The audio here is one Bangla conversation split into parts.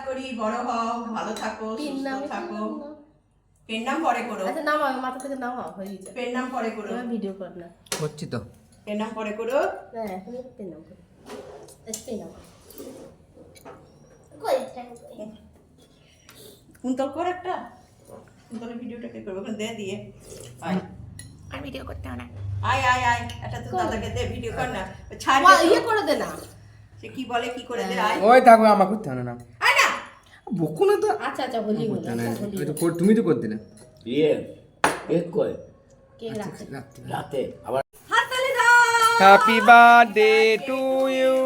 করি, বড় হও, ভালো থাকো, সুস্থ থাকো। পেন নাম পরে করো। আচ্ছা নাম মাথা থেকে নাম হয়ে গেছে। পেন নাম পরে করো। ভিডিও কর না। হচ্ছে তো। পেন নাম পরে করো। হ্যাঁ এখন পেন নাম করো। পেন নাম কই কুন্তল কর একটা। কুন্তলের ভিডিওটা কে করবে? ওখানে দে দিয়ে। আয়। আর ভিডিও করতে হবে না। আয় আয় আয়। এটা তো দাদাকে দে ভিডিও কর না। ছাড় মা ইয়ে করে দে না। সে কি বলে কি করে দে আয়। ওই থাকবে আমার করতে হবে না। আয় না। বকো না তো। আচ্ছা আচ্ছা হোলি হোলি তুমি তো করতে না। ইয়ে কেক কয় কেক রাখতে রাতে আবার হাততালি দাও। Happy birthday to you.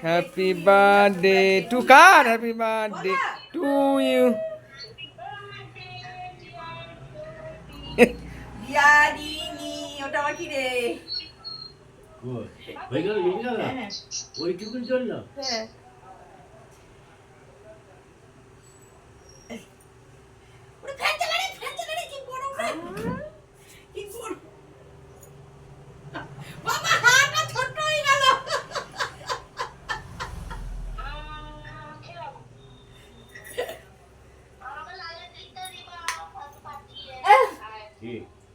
Happy birthday to কার? Happy birthday to you. ইয়ারিনি ওটা আমার কি রে? হয়ে গেল ওইটুকুর জন্য হ্যাঁ ওরে ফ্যান চালানি কি গরম রে। কি গরম। বাবা হাতটা ছোট হয়ে গেল।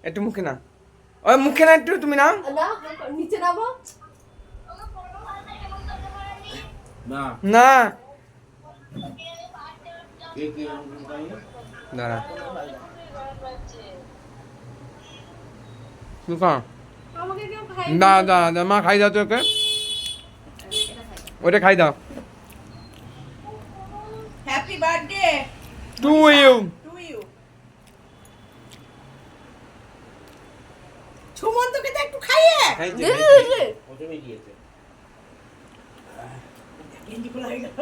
একটু মুখে না। ওই মুখে না একটু তুমি নাও। না নিচে নামো না না কে কে দাঁড়া তুই খা। আমাকে কেউ খাই না দা দা মা খাই দাও তোকে। ওটা খাই দাও। Happy birthday to you. To you. সুমন্তকে তো একটু খাইয়ে। প্রথমে দিয়েছে গেঞ্জি খোলা হয়ে গেল।